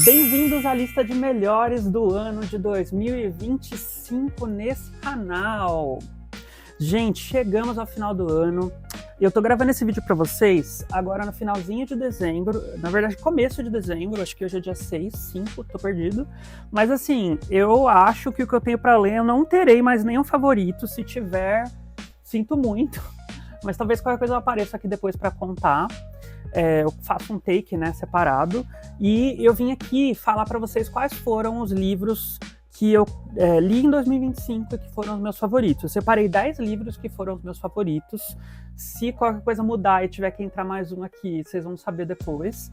Bem-vindos à lista de melhores do ano de 2025 nesse canal. Gente, chegamos ao final do ano. Eu tô gravando esse vídeo pra vocês agora no finalzinho de dezembro, na verdade começo de dezembro, acho que hoje é dia 6, 5, tô perdido. Mas assim, eu acho que o que eu tenho pra ler, eu não terei mais nenhum favorito. Se tiver, sinto muito, mas talvez qualquer coisa eu apareça aqui depois pra contar. Eu faço um take, né, separado, e eu vim aqui falar para vocês quais foram os livros que eu li em 2025 e que foram os meus favoritos. Eu separei 10 livros que foram os meus favoritos. Se qualquer coisa mudar e tiver que entrar mais um aqui, vocês vão saber depois.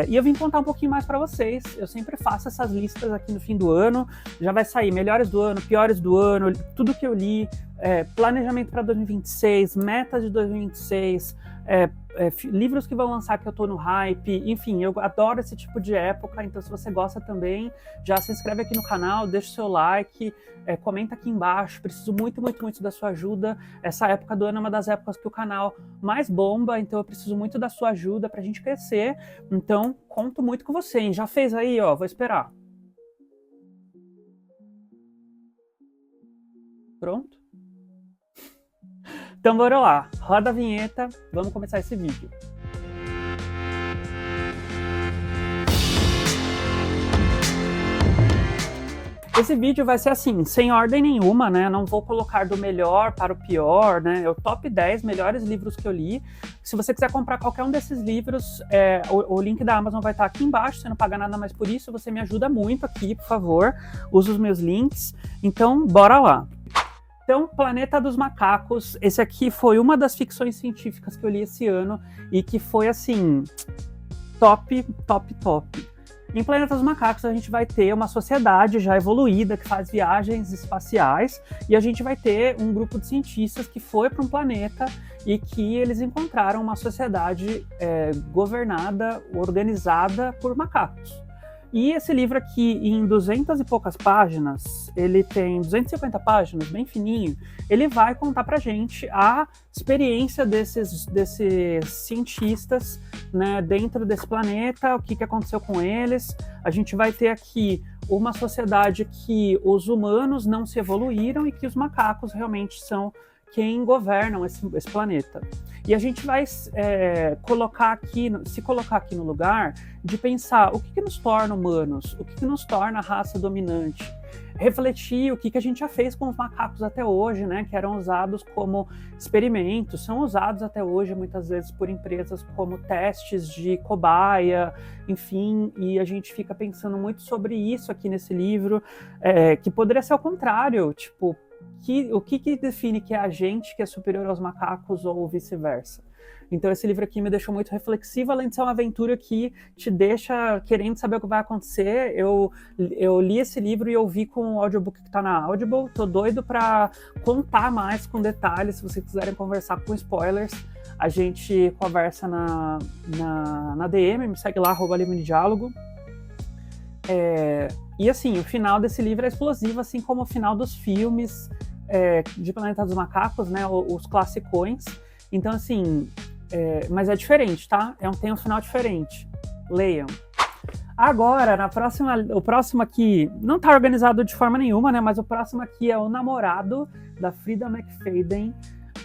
E eu vim contar um pouquinho mais para vocês. Eu sempre faço essas listas aqui no fim do ano. Já vai sair melhores do ano, piores do ano, tudo que eu li, planejamento para 2026, metas de 2026, livros que vão lançar que eu tô no hype, enfim, eu adoro esse tipo de época, então se você gosta também, já se inscreve aqui no canal, deixa o seu like, comenta aqui embaixo, preciso muito, muito, muito da sua ajuda. Essa época do ano é uma das épocas que o canal mais bomba, então eu preciso muito da sua ajuda pra gente crescer, então conto muito com você, hein? Já fez aí, ó, vou esperar. Pronto? Então bora lá, roda a vinheta, vamos começar esse vídeo. Esse vídeo vai ser assim, sem ordem nenhuma, né? Não vou colocar do melhor para o pior, né? É o top 10 melhores livros que eu li. Se você quiser comprar qualquer um desses livros, o link da Amazon vai estar aqui embaixo, você não paga nada mais por isso, você me ajuda muito aqui, por favor. Usa os meus links. Então, bora lá. Então, Planeta dos Macacos, esse aqui foi uma das ficções científicas que eu li esse ano e que foi, assim, top, top, top. Em Planeta dos Macacos, a gente vai ter uma sociedade já evoluída que faz viagens espaciais e a gente vai ter um grupo de cientistas que foi para um planeta e que eles encontraram uma sociedade governada, organizada por macacos. E esse livro aqui, em 200 e poucas páginas, ele tem 250 páginas, bem fininho, ele vai contar pra gente a experiência desses cientistas, né, dentro desse planeta, o que aconteceu com eles. A gente vai ter aqui uma sociedade que os humanos não se evoluíram e que os macacos realmente são quem governam esse planeta. E a gente vai se colocar aqui no lugar de pensar o que nos torna humanos, o que nos torna a raça dominante, refletir o que a gente já fez com os macacos até hoje, né, que eram usados como experimentos, são usados até hoje muitas vezes por empresas como testes de cobaia, enfim, e a gente fica pensando muito sobre isso aqui nesse livro, que poderia ser ao contrário, tipo, o que define que é a gente que é superior aos macacos ou vice-versa. Então esse livro aqui me deixou muito reflexivo, além de ser uma aventura que te deixa querendo saber o que vai acontecer. Eu li esse livro e ouvi com o audiobook que está na Audible. Tô doido para contar mais com detalhes. Se vocês quiserem conversar com spoilers, a gente conversa na DM, me segue lá, @livro-de-diálogo. E assim, o final desse livro é explosivo, assim como o final dos filmes de Planeta dos Macacos, né, os classicões. Então assim, mas é diferente, tá? Tem um final diferente. Leiam. Agora, o próximo aqui, não tá organizado de forma nenhuma, né, mas o próximo aqui é O Namorado, da Freida McFadden.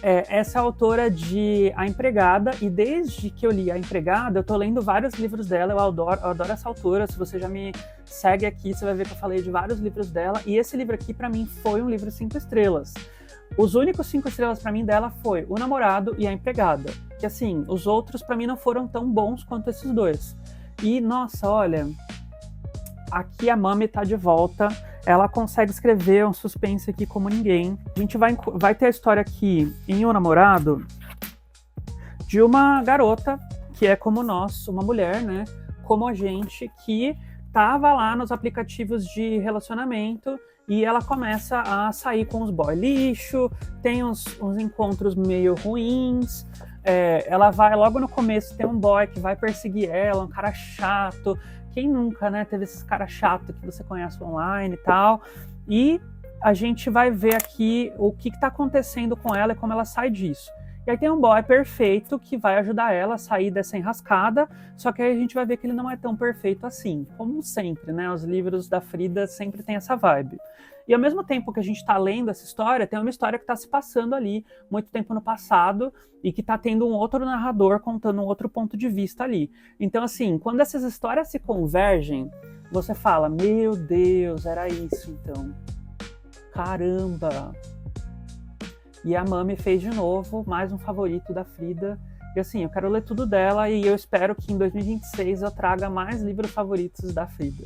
Essa é a autora de A Empregada, e desde que eu li A Empregada, eu tô lendo vários livros dela, eu adoro essa autora. Se você já me segue aqui, você vai ver que eu falei de vários livros dela, e esse livro aqui, pra mim, foi um livro 5 estrelas. Os únicos 5 estrelas pra mim dela foi O Namorado e A Empregada, que assim, os outros pra mim não foram tão bons quanto esses dois. E, nossa, olha, aqui a Mami tá de volta. Ela consegue escrever um suspense aqui como ninguém. A gente vai ter a história aqui em O Namorado de uma garota que é como nós, uma mulher, né, como a gente, que tava lá nos aplicativos de relacionamento e ela começa a sair com os boy lixo, tem uns encontros meio ruins. Ela vai, logo no começo, tem um boy que vai perseguir ela, um cara chato. Quem nunca, né, teve esses caras chatos que você conhece online e tal. E a gente vai ver aqui o que está acontecendo com ela e como ela sai disso. E aí tem um boy perfeito que vai ajudar ela a sair dessa enrascada, só que aí a gente vai ver que ele não é tão perfeito assim, como sempre, né? Os livros da Frida sempre tem essa vibe. E ao mesmo tempo que a gente está lendo essa história, tem uma história que está se passando ali muito tempo no passado e que está tendo um outro narrador contando um outro ponto de vista ali. Então, assim, quando essas histórias se convergem, você fala, meu Deus, era isso então. Caramba! E a Mami fez de novo mais um favorito da Frida. E assim, eu quero ler tudo dela e eu espero que em 2026 eu traga mais livros favoritos da Frida.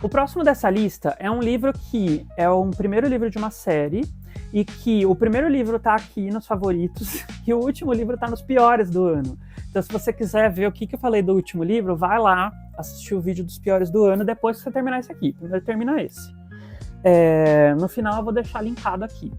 O próximo dessa lista é um livro que é um primeiro livro de uma série e que o primeiro livro tá aqui nos favoritos e o último livro tá nos piores do ano. Então, se você quiser ver o que eu falei do último livro, vai lá assistir o vídeo dos piores do ano depois que você terminar esse aqui. Primeiro termina esse. No final eu vou deixar linkado aqui.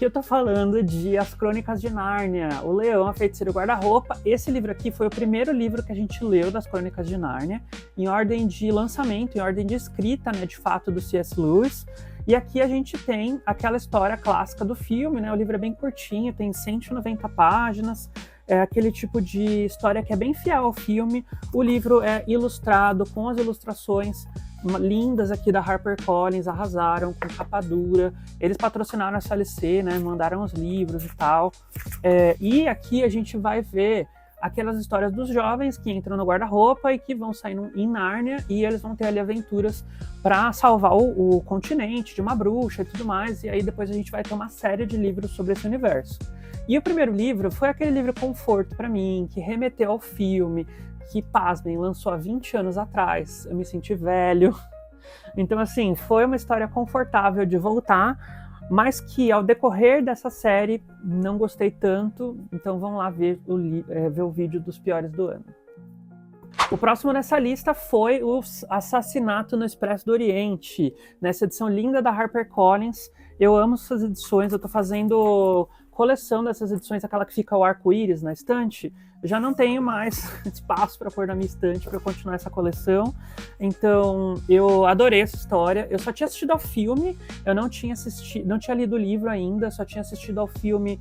Eu tô falando de As Crônicas de Nárnia, O Leão, a Feiticeira e o Guarda-Roupa. Esse livro aqui foi o primeiro livro que a gente leu das Crônicas de Nárnia, em ordem de lançamento, em ordem de escrita, né, de fato, do C.S. Lewis. E aqui a gente tem aquela história clássica do filme, né? O livro é bem curtinho, tem 190 páginas, é aquele tipo de história que é bem fiel ao filme. O livro é ilustrado, com as ilustrações lindas aqui da HarperCollins, arrasaram com capa dura. Eles patrocinaram a SLC, né? Mandaram os livros e tal. E aqui a gente vai ver aquelas histórias dos jovens que entram no guarda-roupa e que vão sair em Nárnia e eles vão ter ali aventuras para salvar o continente de uma bruxa e tudo mais. E aí depois a gente vai ter uma série de livros sobre esse universo. E o primeiro livro foi aquele livro conforto para mim, que remeteu ao filme, que, pasmem, lançou há 20 anos atrás. Eu me senti velho. Então, assim, foi uma história confortável de voltar, mas que, ao decorrer dessa série, não gostei tanto. Então, vamos lá ver o vídeo dos piores do ano. O próximo nessa lista foi o Assassinato no Expresso do Oriente, nessa edição linda da HarperCollins. Eu amo essas edições, eu tô fazendo coleção dessas edições, aquela que fica o arco-íris na estante. Eu já não tenho mais espaço para pôr na minha estante para continuar essa coleção. Então, eu adorei essa história. Eu só tinha assistido ao filme, eu não tinha lido o livro ainda, só tinha assistido ao filme,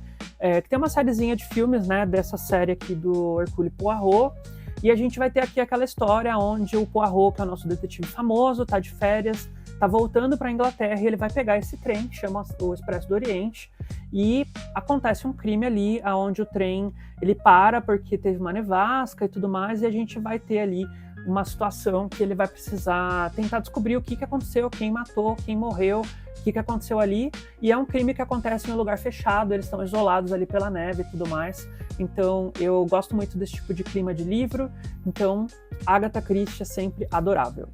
que tem uma sériezinha de filmes, né, dessa série aqui do Hercule Poirot. E a gente vai ter aqui aquela história onde o Poirot, que é o nosso detetive famoso, tá de férias, tá voltando para a Inglaterra e ele vai pegar esse trem que chama o Expresso do Oriente e acontece um crime ali onde o trem ele para porque teve uma nevasca e tudo mais e a gente vai ter ali uma situação que ele vai precisar tentar descobrir o que aconteceu, quem matou, quem morreu, o que aconteceu ali, e é um crime que acontece em um lugar fechado, eles estão isolados ali pela neve e tudo mais. Então eu gosto muito desse tipo de clima de livro, então Agatha Christie é sempre adorável.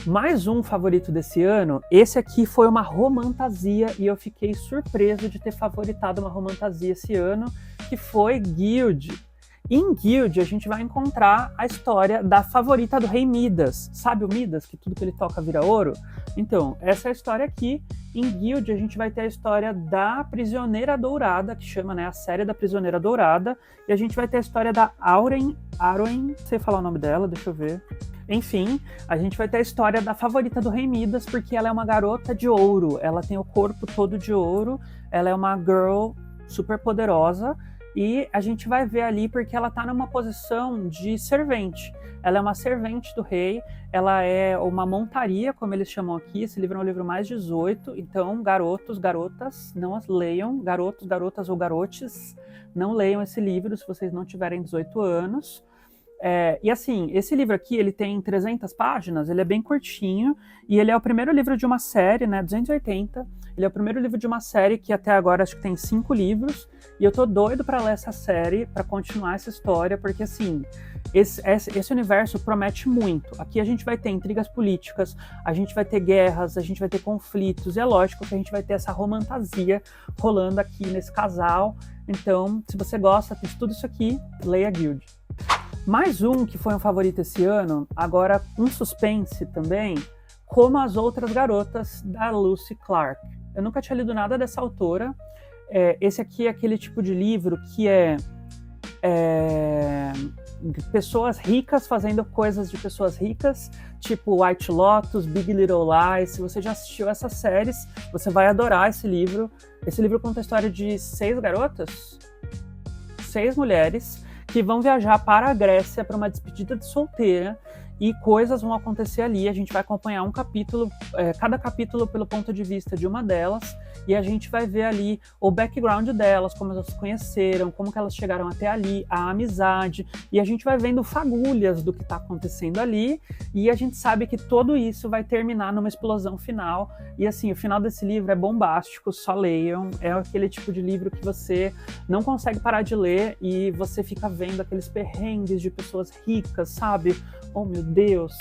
Mais um favorito desse ano, esse aqui foi uma romantasia e eu fiquei surpreso de ter favoritado uma romantasia esse ano, que foi Guild. Em Guild a gente vai encontrar a história da favorita do rei Midas. Sabe o Midas, que tudo que ele toca vira ouro? Então, essa é a história aqui. Em Guild a gente vai ter a história da Prisioneira Dourada, que chama, né, a série da Prisioneira Dourada, e a gente vai ter a história da Arwen, não sei falar o nome dela, deixa eu ver. Enfim, a gente vai ter a história da favorita do rei Midas, porque ela é uma garota de ouro, ela tem o corpo todo de ouro, ela é uma girl super poderosa, e a gente vai ver ali porque ela tá numa posição de servente. Ela é uma servente do rei, ela é uma montaria, como eles chamam aqui. Esse livro é um livro mais 18, então garotos, garotas, não as leiam. Garotos, garotas ou garotes, não leiam esse livro se vocês não tiverem 18 anos. E assim, esse livro aqui, ele tem 300 páginas, ele é bem curtinho, e ele é o primeiro livro de uma série, né, 280, ele é o primeiro livro de uma série que até agora acho que tem 5 livros, e eu tô doido pra ler essa série, pra continuar essa história, porque assim, esse universo promete muito. Aqui a gente vai ter intrigas políticas, a gente vai ter guerras, a gente vai ter conflitos, e é lógico que a gente vai ter essa romantasia rolando aqui nesse casal. Então, se você gosta de tudo isso aqui, leia Guild. Mais um que foi um favorito esse ano, agora um suspense também, Como as Outras Garotas, da Lucy Clark. Eu nunca tinha lido nada dessa autora. Esse aqui é aquele tipo de livro que pessoas ricas fazendo coisas de pessoas ricas, tipo White Lotus, Big Little Lies. Se você já assistiu essas séries, você vai adorar esse livro. Esse livro conta a história de 6 garotas, 6 mulheres, que vão viajar para a Grécia para uma despedida de solteira, e coisas vão acontecer ali. A gente vai acompanhar um capítulo, cada capítulo pelo ponto de vista de uma delas, e a gente vai ver ali o background delas, como elas se conheceram, como que elas chegaram até ali, a amizade, e a gente vai vendo fagulhas do que está acontecendo ali, e a gente sabe que tudo isso vai terminar numa explosão final. E assim, o final desse livro é bombástico, só leiam. É aquele tipo de livro que você não consegue parar de ler e você fica vendo aqueles perrengues de pessoas ricas, sabe? Oh, meu Deus!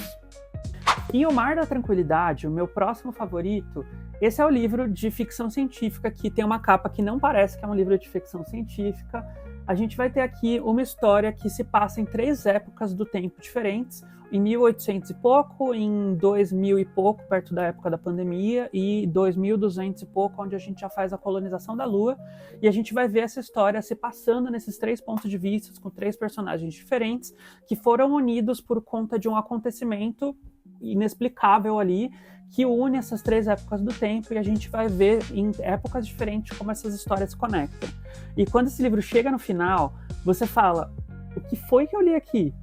E O Mar da Tranquilidade, o meu próximo favorito, esse é o livro de ficção científica que tem uma capa que não parece que é um livro de ficção científica. A gente vai ter aqui uma história que se passa em 3 épocas do tempo diferentes, em 1800 e pouco, em 2000 e pouco, perto da época da pandemia, e 2200 e pouco, onde a gente já faz a colonização da Lua, e a gente vai ver essa história se passando nesses 3 pontos de vista, com 3 personagens diferentes, que foram unidos por conta de um acontecimento inexplicável ali, que une essas 3 épocas do tempo, e a gente vai ver em épocas diferentes como essas histórias se conectam. E quando esse livro chega no final, você fala, o que foi que eu li aqui?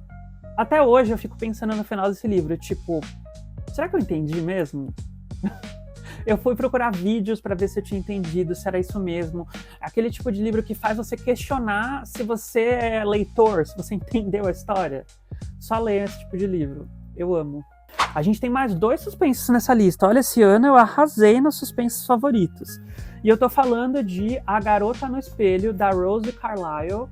Até hoje eu fico pensando no final desse livro, tipo, será que eu entendi mesmo? Eu fui procurar vídeos para ver se eu tinha entendido, se era isso mesmo. Aquele tipo de livro que faz você questionar se você é leitor, se você entendeu a história. Só leia esse tipo de livro. Eu amo. A gente tem mais 2 suspensos nessa lista. Olha, esse ano eu arrasei nos suspensos favoritos. E eu tô falando de A Garota no Espelho, da Rose Carlyle.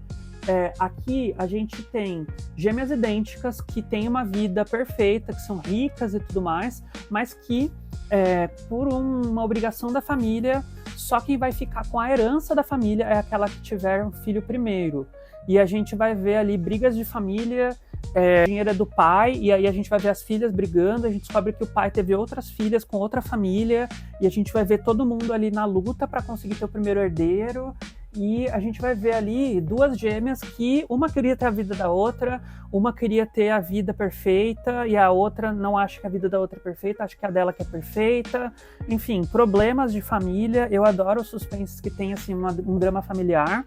Aqui a gente tem gêmeas idênticas que têm uma vida perfeita, que são ricas e tudo mais, mas que, por uma obrigação da família, só quem vai ficar com a herança da família é aquela que tiver um filho primeiro. E a gente vai ver ali brigas de família, dinheiro é do pai, e aí a gente vai ver as filhas brigando, a gente descobre que o pai teve outras filhas com outra família, e a gente vai ver todo mundo ali na luta para conseguir ter o primeiro herdeiro. E a gente vai ver ali 2 gêmeas que uma queria ter a vida da outra, uma queria ter a vida perfeita e a outra não acha que a vida da outra é perfeita, acha que a dela que é perfeita. Enfim, problemas de família. Eu adoro os suspenses que tem assim, um drama familiar.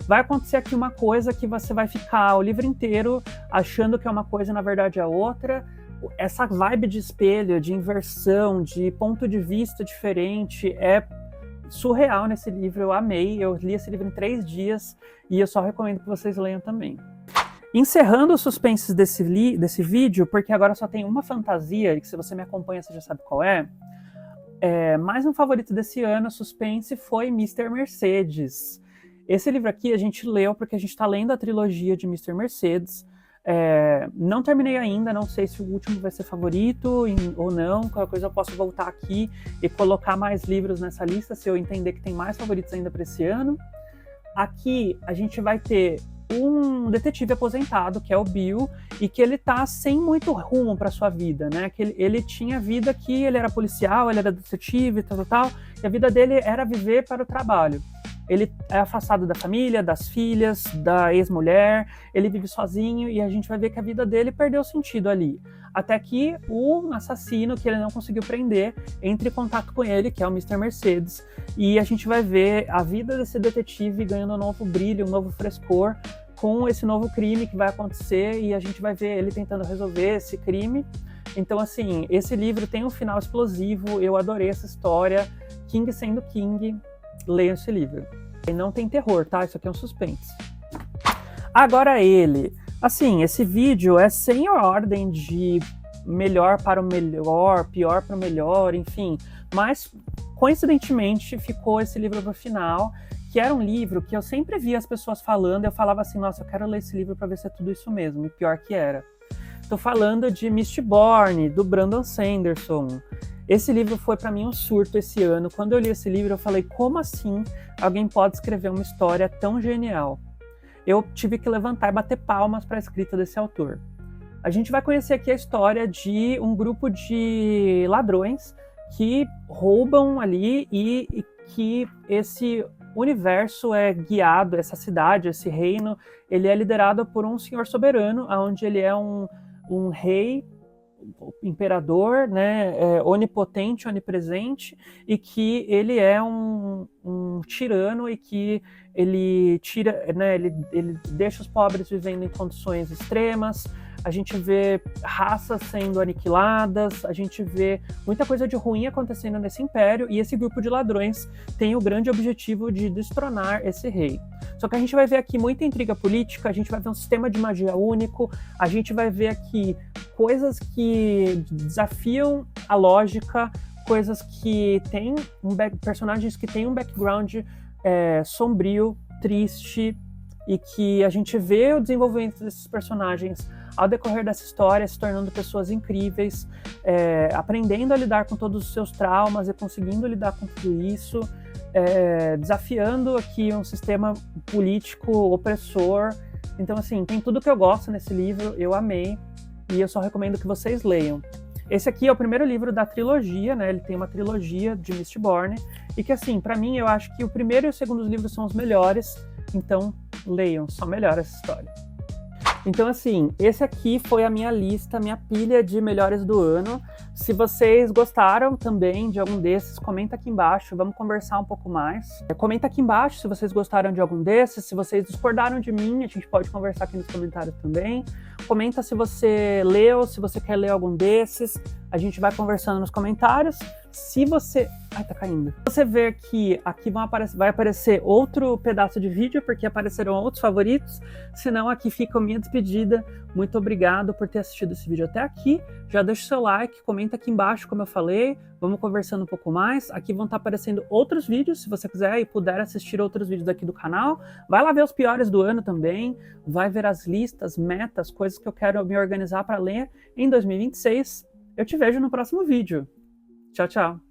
Vai acontecer aqui uma coisa que você vai ficar o livro inteiro achando que é uma coisa e na verdade é outra. Essa vibe de espelho, de inversão, de ponto de vista diferente é surreal nesse livro, eu amei. Eu li esse livro em 3 dias e eu só recomendo que vocês leiam também. Encerrando os suspenses desse vídeo, porque agora só tem uma fantasia, e que se você me acompanha você já sabe qual é. Mais um favorito desse ano, suspense, foi Mr. Mercedes. Esse livro aqui a gente leu porque a gente está lendo a trilogia de Mr. Mercedes. Não terminei ainda, não sei se o último vai ser favorito ou não. Qualquer coisa eu posso voltar aqui e colocar mais livros nessa lista se eu entender que tem mais favoritos ainda para esse ano. Aqui a gente vai ter um detetive aposentado, que é o Bill, e que ele tá sem muito rumo para sua vida, né? Que ele tinha vida que ele era policial, ele era detetive, tal, e a vida dele era viver para o trabalho. Ele é afastado da família, das filhas, da ex-mulher, ele vive sozinho e a gente vai ver que a vida dele perdeu sentido ali. Até que um assassino que ele não conseguiu prender entre em contato com ele, que é o Mr. Mercedes, e a gente vai ver a vida desse detetive ganhando um novo brilho, um novo frescor com esse novo crime que vai acontecer, e a gente vai ver ele tentando resolver esse crime. Então, assim, esse livro tem um final explosivo, eu adorei essa história. King sendo King, leiam esse livro. E não tem terror, tá? Isso aqui é um suspense. Agora ele. Assim, esse vídeo é sem ordem de melhor para o melhor, pior para o melhor, enfim. Mas, coincidentemente, ficou esse livro pro final, que era um livro que eu sempre via as pessoas falando, eu falava assim, nossa, eu quero ler esse livro para ver se é tudo isso mesmo, e pior que era. Tô falando de Mistborn, do Brandon Sanderson. Esse livro foi para mim um surto esse ano. Quando eu li esse livro, eu falei, como assim alguém pode escrever uma história tão genial? Eu tive que levantar e bater palmas para a escrita desse autor. A gente vai conhecer aqui a história de um grupo de ladrões que roubam ali e que esse universo é guiado, essa cidade, esse reino, ele é liderado por um senhor soberano, onde ele é um rei, imperador, né, onipotente, onipresente, e que ele é um tirano e que ele tira, né, ele deixa os pobres vivendo em condições extremas. A gente vê raças sendo aniquiladas, a gente vê muita coisa de ruim acontecendo nesse império, e esse grupo de ladrões tem o grande objetivo de destronar esse rei. Só que a gente vai ver aqui muita intriga política, a gente vai ver um sistema de magia único, a gente vai ver aqui coisas que desafiam a lógica, coisas que têm personagens que têm um background sombrio, triste, e que a gente vê o desenvolvimento desses personagens ao decorrer dessa história, se tornando pessoas incríveis, aprendendo a lidar com todos os seus traumas e conseguindo lidar com tudo isso, desafiando aqui um sistema político opressor. Então, assim, tem tudo que eu gosto nesse livro, eu amei, e eu só recomendo que vocês leiam. Esse aqui é o primeiro livro da trilogia, né? Ele tem uma trilogia de Mistborn, e que, assim, pra mim, eu acho que o primeiro e o segundo livro são os melhores, então leiam, só melhora essa história. Então, assim, esse aqui foi a minha lista, minha pilha de melhores do ano. Se vocês gostaram também de algum desses, comenta aqui embaixo, vamos conversar um pouco mais. Comenta aqui embaixo se vocês gostaram de algum desses, se vocês discordaram de mim, a gente pode conversar aqui nos comentários também. Comenta se você leu, se você quer ler algum desses, a gente vai conversando nos comentários. Se você... Ai, tá caindo. Você ver que aqui vai aparecer outro pedaço de vídeo, porque aparecerão outros favoritos, senão aqui fica a minha despedida. Muito obrigado por ter assistido esse vídeo até aqui. Já deixa o seu like, comenta aqui embaixo, como eu falei, vamos conversando um pouco mais. Aqui vão estar aparecendo outros vídeos, se você quiser e puder assistir outros vídeos aqui do canal. Vai lá ver os piores do ano também, vai ver as listas, metas, coisas que eu quero me organizar para ler em 2026. Eu te vejo no próximo vídeo. Tchau, tchau.